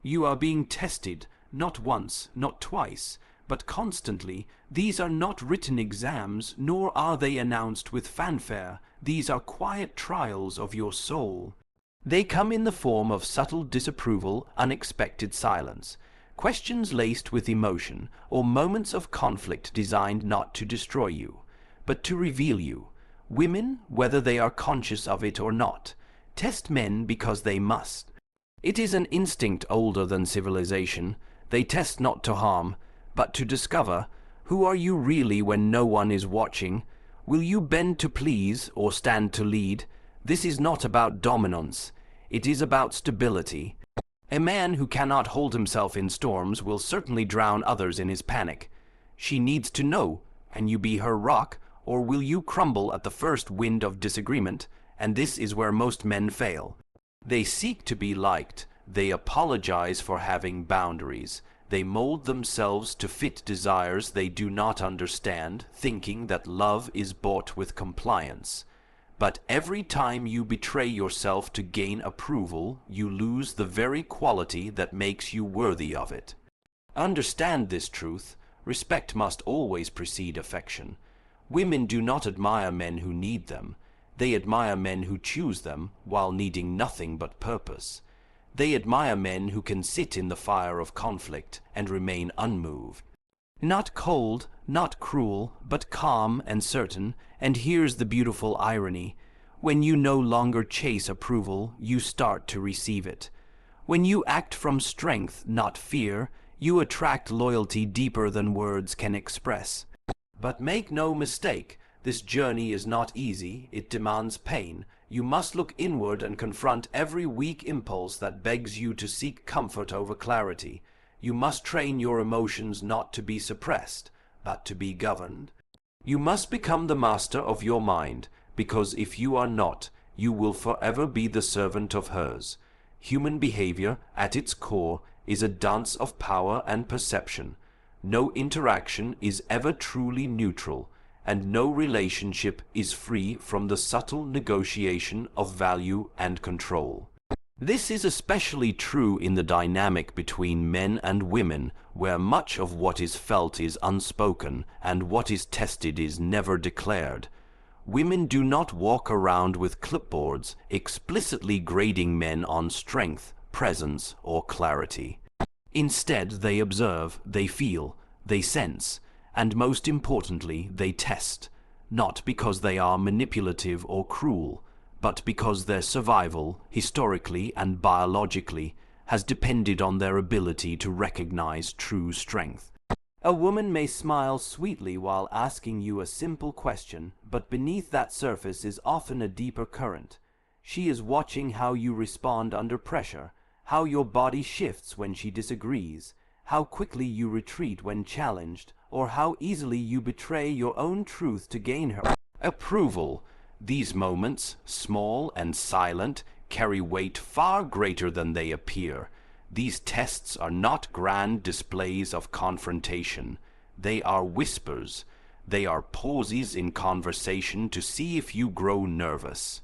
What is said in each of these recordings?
You are being tested, not once, not twice, but constantly. These are not written exams, nor are they announced with fanfare. These are quiet trials of your soul. They come in the form of subtle disapproval, unexpected silence, questions laced with emotion, or moments of conflict designed not to destroy you, but to reveal you. Women, whether they are conscious of it or not, test men because they must. It is an instinct older than civilization. They test not to harm, but to discover. Who are you really when no one is watching? Will you bend to please or stand to lead? This is not about dominance. It is about stability. A man who cannot hold himself in storms will certainly drown others in his panic. She needs to know, and you be her rock, or will you crumble at the first wind of disagreement? And this is where most men fail. They seek to be liked. They apologize for having boundaries. They mold themselves to fit desires they do not understand, thinking that love is bought with compliance. But every time you betray yourself to gain approval, you lose the very quality that makes you worthy of it. Understand this truth. Respect must always precede affection. Women do not admire men who need them. They admire men who choose them while needing nothing but purpose. They admire men who can sit in the fire of conflict and remain unmoved. Not cold, not cruel, but calm and certain. And here's the beautiful irony. When you no longer chase approval, you start to receive it. When you act from strength, not fear, you attract loyalty deeper than words can express. But make no mistake, this journey is not easy. It demands pain. You must look inward and confront every weak impulse that begs you to seek comfort over clarity. You must train your emotions not to be suppressed, but to be governed. You must become the master of your mind, because if you are not, you will forever be the servant of hers. Human behavior, at its core, is a dance of power and perception. No interaction is ever truly neutral, and no relationship is free from the subtle negotiation of value and control. This is especially true in the dynamic between men and women, where much of what is felt is unspoken and what is tested is never declared. Women do not walk around with clipboards explicitly grading men on strength, presence, or clarity. Instead, they observe, they feel, they sense, and most importantly, they test, not because they are manipulative or cruel, but because their survival, historically and biologically, has depended on their ability to recognize true strength. A woman may smile sweetly while asking you a simple question, but beneath that surface is often a deeper current. She is watching how you respond under pressure, how your body shifts when she disagrees, how quickly you retreat when challenged, or how easily you betray your own truth to gain her approval. These moments, small and silent, carry weight far greater than they appear. These tests are not grand displays of confrontation. They are whispers. They are pauses in conversation to see if you grow nervous.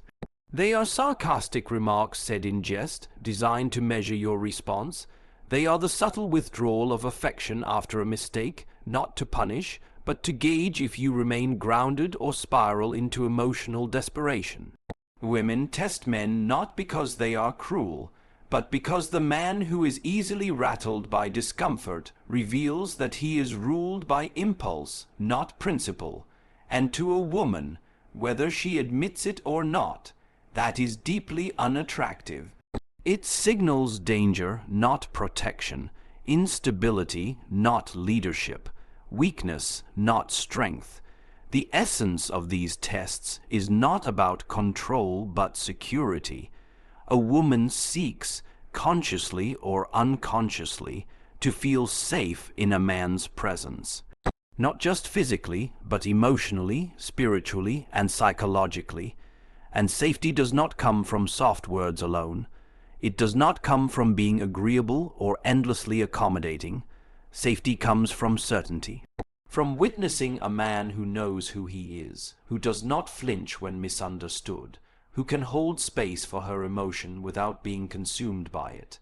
They are sarcastic remarks said in jest, designed to measure your response. They are the subtle withdrawal of affection after a mistake, not to punish, but to gauge if you remain grounded or spiral into emotional desperation. Women test men not because they are cruel, but because the man who is easily rattled by discomfort reveals that he is ruled by impulse, not principle. And to a woman, whether she admits it or not, that is deeply unattractive. It signals danger, not protection, instability, not leadership, weakness, not strength. The essence of these tests is not about control but security. A woman seeks, consciously or unconsciously, to feel safe in a man's presence. Not just physically, but emotionally, spiritually, and psychologically. And safety does not come from soft words alone. It does not come from being agreeable or endlessly accommodating. Safety comes from certainty. From witnessing a man who knows who he is, who does not flinch when misunderstood, who can hold space for her emotion without being consumed by it.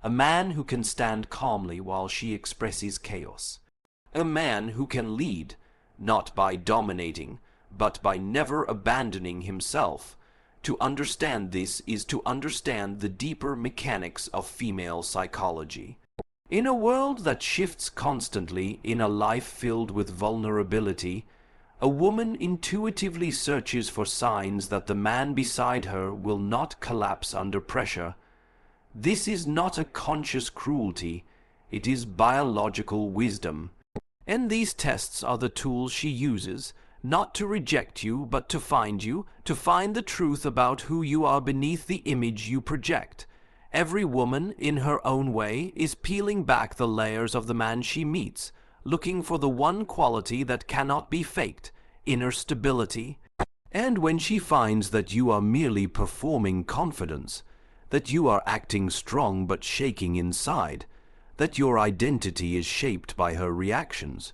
a man who can stand calmly while she expresses chaos, a man who can lead, not by dominating, but by never abandoning himself. To understand this is to understand the deeper mechanics of female psychology. In a world that shifts constantly, in a life filled with vulnerability, a woman intuitively searches for signs that the man beside her will not collapse under pressure. This is not a conscious cruelty, it is biological wisdom. And these tests are the tools she uses, not to reject you, but to find you, to find the truth about who you are beneath the image you project. Every woman, in her own way, is peeling back the layers of the man she meets, looking for the one quality that cannot be faked, inner stability. And when she finds that you are merely performing confidence, that you are acting strong but shaking inside, that your identity is shaped by her reactions,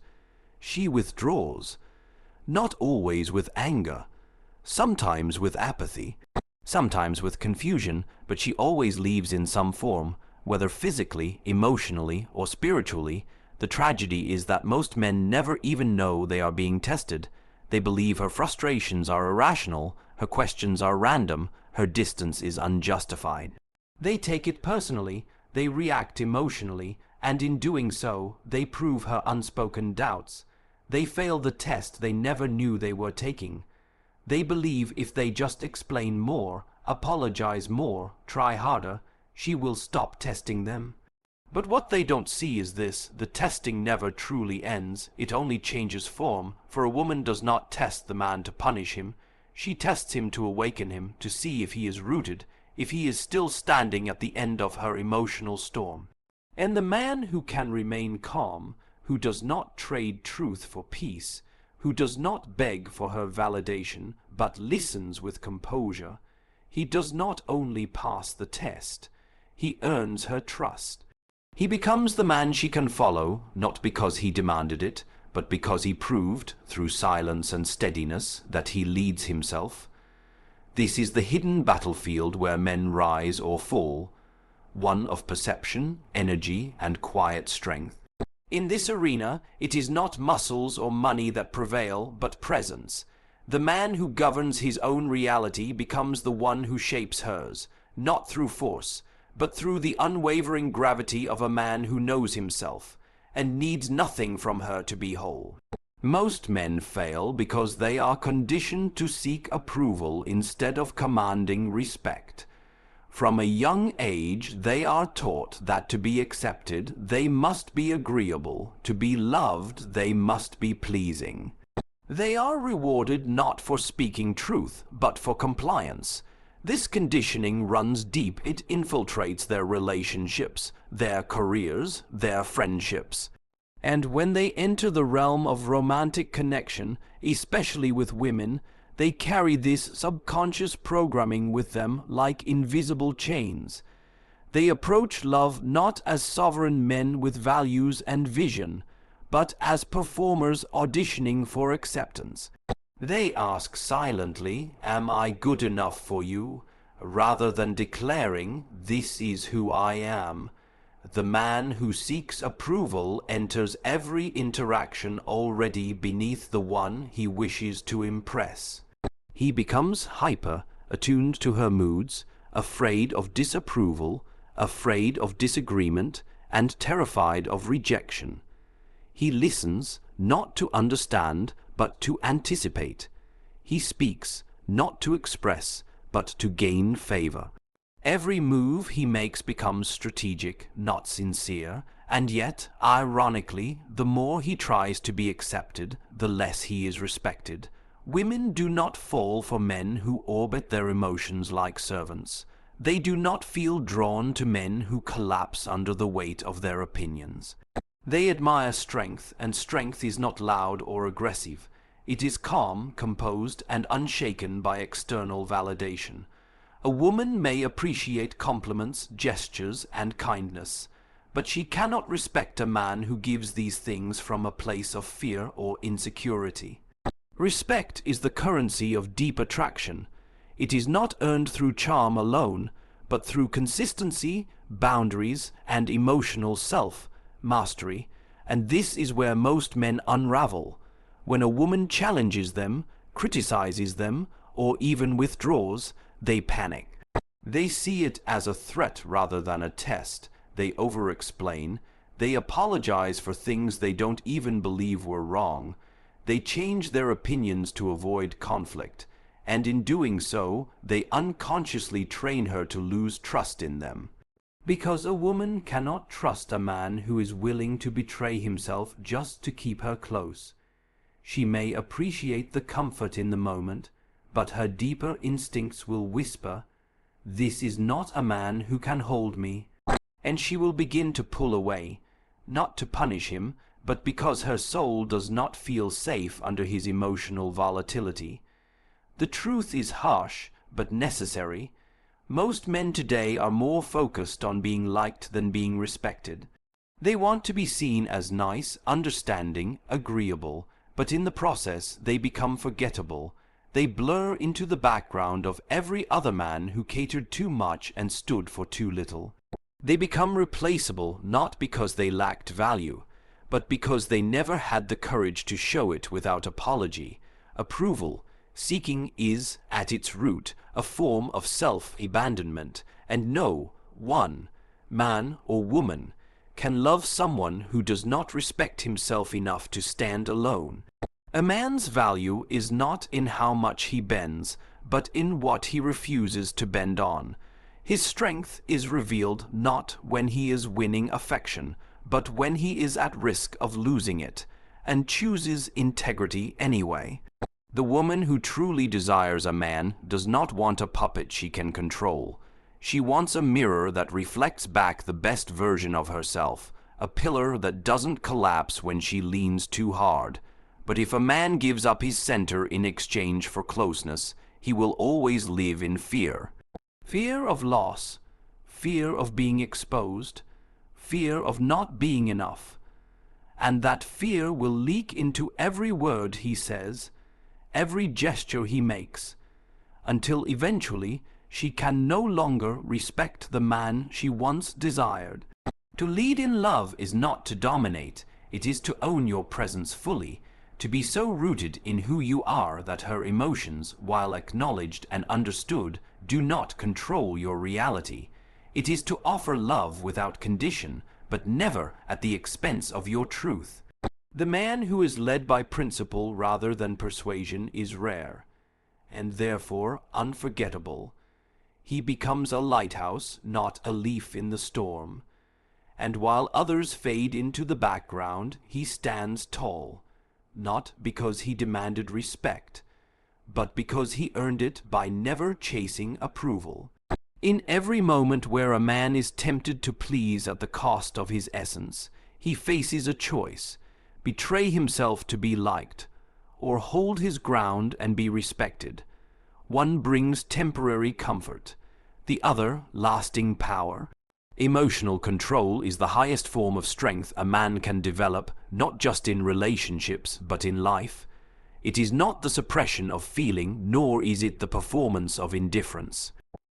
she withdraws, not always with anger, sometimes with apathy, sometimes with confusion, but she always leaves in some form, whether physically, emotionally, or spiritually. The tragedy is that most men never even know they are being tested. They believe her frustrations are irrational, her questions are random, her distance is unjustified. They take it personally, they react emotionally, and in doing so, they prove her unspoken doubts. They fail the test they never knew they were taking. They believe if they just explain more, apologize more, try harder, she will stop testing them. But what they don't see is this: the testing never truly ends, it only changes form, for a woman does not test the man to punish him. She tests him to awaken him, to see if he is rooted, if he is still standing at the end of her emotional storm. And the man who can remain calm, who does not trade truth for peace, who does not beg for her validation, but listens with composure, he does not only pass the test, he earns her trust. He becomes the man she can follow, not because he demanded it, but because he proved, through silence and steadiness, that he leads himself. This is the hidden battlefield where men rise or fall, one of perception, energy, and quiet strength. In this arena, it is not muscles or money that prevail, but presence. The man who governs his own reality becomes the one who shapes hers, not through force, but through the unwavering gravity of a man who knows himself, and needs nothing from her to be whole. Most men fail because they are conditioned to seek approval instead of commanding respect. From a young age, they are taught that to be accepted, they must be agreeable, to be loved, they must be pleasing. They are rewarded not for speaking truth, but for compliance. This conditioning runs deep. It infiltrates their relationships, their careers, their friendships. And when they enter the realm of romantic connection, especially with women, they carry this subconscious programming with them like invisible chains. They approach love not as sovereign men with values and vision, but as performers auditioning for acceptance. They ask silently, "Am I good enough for you?" rather than declaring, "This is who I am." The man who seeks approval enters every interaction already beneath the one he wishes to impress. He becomes hyper, attuned to her moods, afraid of disapproval, afraid of disagreement, and terrified of rejection. He listens, not to understand, but to anticipate. He speaks, not to express, but to gain favor. Every move he makes becomes strategic, not sincere, and yet, ironically, the more he tries to be accepted, the less he is respected. Women do not fall for men who orbit their emotions like servants. They do not feel drawn to men who collapse under the weight of their opinions. They admire strength, and strength is not loud or aggressive. It is calm, composed, and unshaken by external validation. A woman may appreciate compliments, gestures, and kindness, but she cannot respect a man who gives these things from a place of fear or insecurity. Respect is the currency of deep attraction. It is not earned through charm alone, but through consistency, boundaries, and emotional self-mastery. And this is where most men unravel. When a woman challenges them, criticizes them, or even withdraws, they panic. They see it as a threat rather than a test. They over-explain. They apologize for things they don't even believe were wrong. They change their opinions to avoid conflict. And in doing so, they unconsciously train her to lose trust in them. Because a woman cannot trust a man who is willing to betray himself just to keep her close. She may appreciate the comfort in the moment, but her deeper instincts will whisper, "This is not a man who can hold me," and she will begin to pull away, not to punish him, but because her soul does not feel safe under his emotional volatility. The truth is harsh, but necessary. Most men today are more focused on being liked than being respected. They want to be seen as nice, understanding, agreeable, but in the process they become forgettable. They blur into the background of every other man who catered too much and stood for too little. They become replaceable not because they lacked value, but because they never had the courage to show it without apology. Approval seeking is, at its root, a form of self-abandonment, and no one, man or woman, can love someone who does not respect himself enough to stand alone. A man's value is not in how much he bends, but in what he refuses to bend on. His strength is revealed not when he is winning affection, but when he is at risk of losing it, and chooses integrity anyway. The woman who truly desires a man does not want a puppet she can control. She wants a mirror that reflects back the best version of herself, a pillar that doesn't collapse when she leans too hard. But if a man gives up his center in exchange for closeness, he will always live in fear. Fear of loss, fear of being exposed, fear of not being enough. And that fear will leak into every word he says, every gesture he makes, until eventually she can no longer respect the man she once desired. To lead in love is not to dominate, it is to own your presence fully, to be so rooted in who you are that her emotions, while acknowledged and understood, do not control your reality. It is to offer love without condition, but never at the expense of your truth. The man who is led by principle rather than persuasion is rare, and therefore unforgettable. He becomes a lighthouse, not a leaf in the storm. And while others fade into the background, he stands tall, not because he demanded respect, but because he earned it by never chasing approval. In every moment where a man is tempted to please at the cost of his essence, he faces a choice: betray himself to be liked, or hold his ground and be respected. One brings temporary comfort, the other lasting power. Emotional control is the highest form of strength a man can develop, not just in relationships, but in life. It is not the suppression of feeling, nor is it the performance of indifference.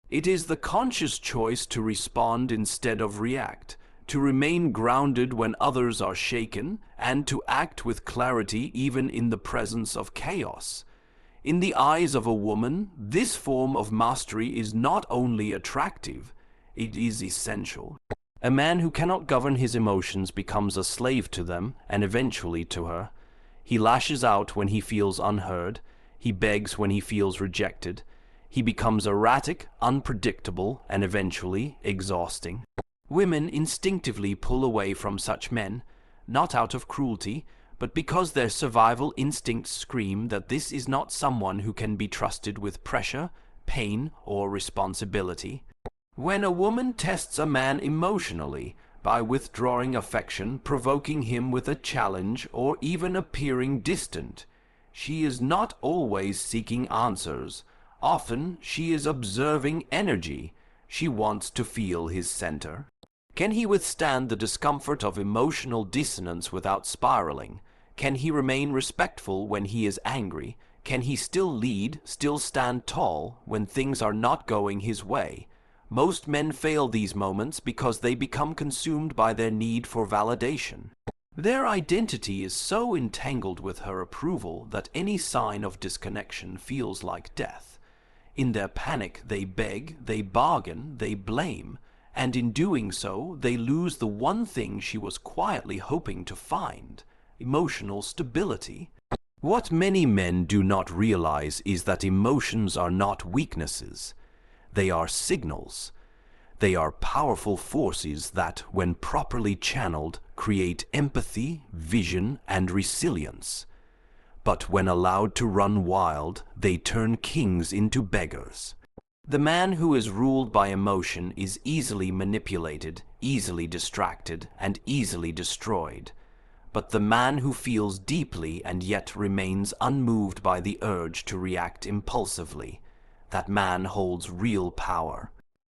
It is the conscious choice to respond instead of react, to remain grounded when others are shaken, and to act with clarity even in the presence of chaos. In the eyes of a woman, this form of mastery is not only attractive, it is essential. A man who cannot govern his emotions becomes a slave to them, and eventually to her. He lashes out when he feels unheard. He begs when he feels rejected. He becomes erratic, unpredictable, and eventually exhausting. Women instinctively pull away from such men, not out of cruelty, but because their survival instincts scream that this is not someone who can be trusted with pressure, pain, or responsibility. When a woman tests a man emotionally, by withdrawing affection, provoking him with a challenge, or even appearing distant, she is not always seeking answers. Often she is observing energy. She wants to feel his center. Can he withstand the discomfort of emotional dissonance without spiraling? Can he remain respectful when he is angry? Can he still lead, still stand tall when things are not going his way? Most men fail these moments because they become consumed by their need for validation. Their identity is so entangled with her approval that any sign of disconnection feels like death. In their panic, they beg, they bargain, they blame, and in doing so, they lose the one thing she was quietly hoping to find: emotional stability. What many men do not realize is that emotions are not weaknesses. They are signals. They are powerful forces that, when properly channeled, create empathy, vision, and resilience. But when allowed to run wild, they turn kings into beggars. The man who is ruled by emotion is easily manipulated, easily distracted, and easily destroyed. But the man who feels deeply and yet remains unmoved by the urge to react impulsively, that man holds real power.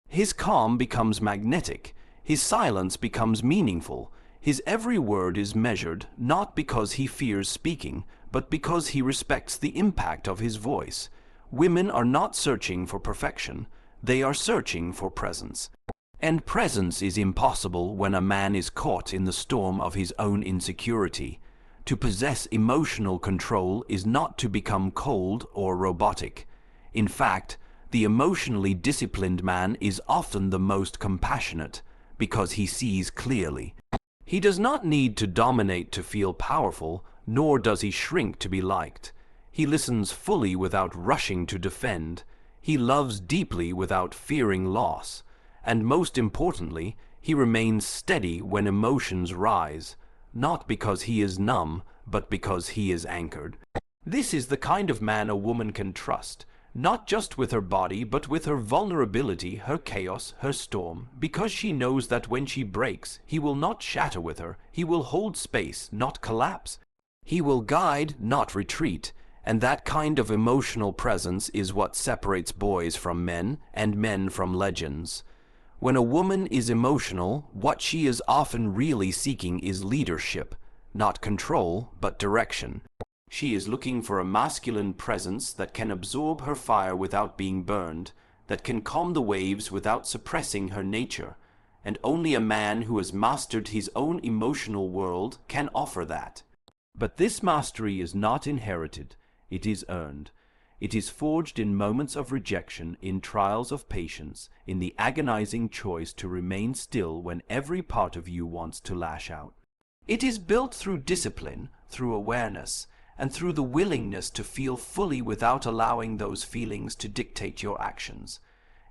His calm becomes magnetic, his silence becomes meaningful, his every word is measured not because he fears speaking, but because he respects the impact of his voice. Women are not searching for perfection, they are searching for presence. And presence is impossible when a man is caught in the storm of his own insecurity. To possess emotional control is not to become cold or robotic. In fact, the emotionally disciplined man is often the most compassionate, because he sees clearly. He does not need to dominate to feel powerful, nor does he shrink to be liked. He listens fully without rushing to defend. He loves deeply without fearing loss. And most importantly, he remains steady when emotions rise, not because he is numb, but because he is anchored. This is the kind of man a woman can trust, not just with her body, but with her vulnerability, her chaos, her storm, because she knows that when she breaks, he will not shatter with her, he will hold space, not collapse. He will guide, not retreat, and that kind of emotional presence is what separates boys from men and men from legends. When a woman is emotional, what she is often really seeking is leadership, not control, but direction. She is looking for a masculine presence that can absorb her fire without being burned, that can calm the waves without suppressing her nature, and only a man who has mastered his own emotional world can offer that. But this mastery is not inherited, it is earned. It is forged in moments of rejection, in trials of patience, in the agonizing choice to remain still when every part of you wants to lash out. It is built through discipline, through awareness, and through the willingness to feel fully without allowing those feelings to dictate your actions.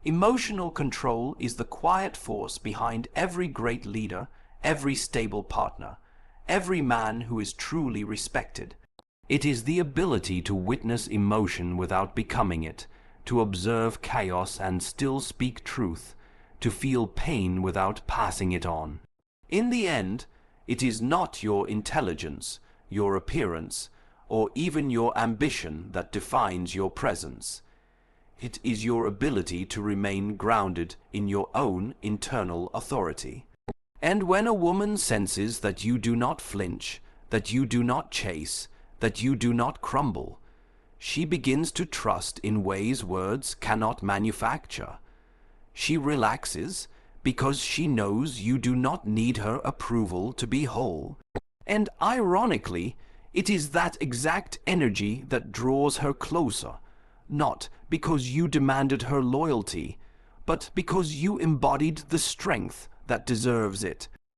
Emotional control is the quiet force behind every great leader, every stable partner, every man who is truly respected. It is the ability to witness emotion without becoming it, to observe chaos and still speak truth, to feel pain without passing it on. In the end, it is not your intelligence, your appearance, or even your ambition that defines your presence. It is your ability to remain grounded in your own internal authority. And when a woman senses that you do not flinch, that you do not chase, that you do not crumble, she begins to trust in ways words cannot manufacture. She relaxes because she knows you do not need her approval to be whole. And ironically, it is that exact energy that draws her closer, not because you demanded her loyalty, but because you embodied the strength that deserves it.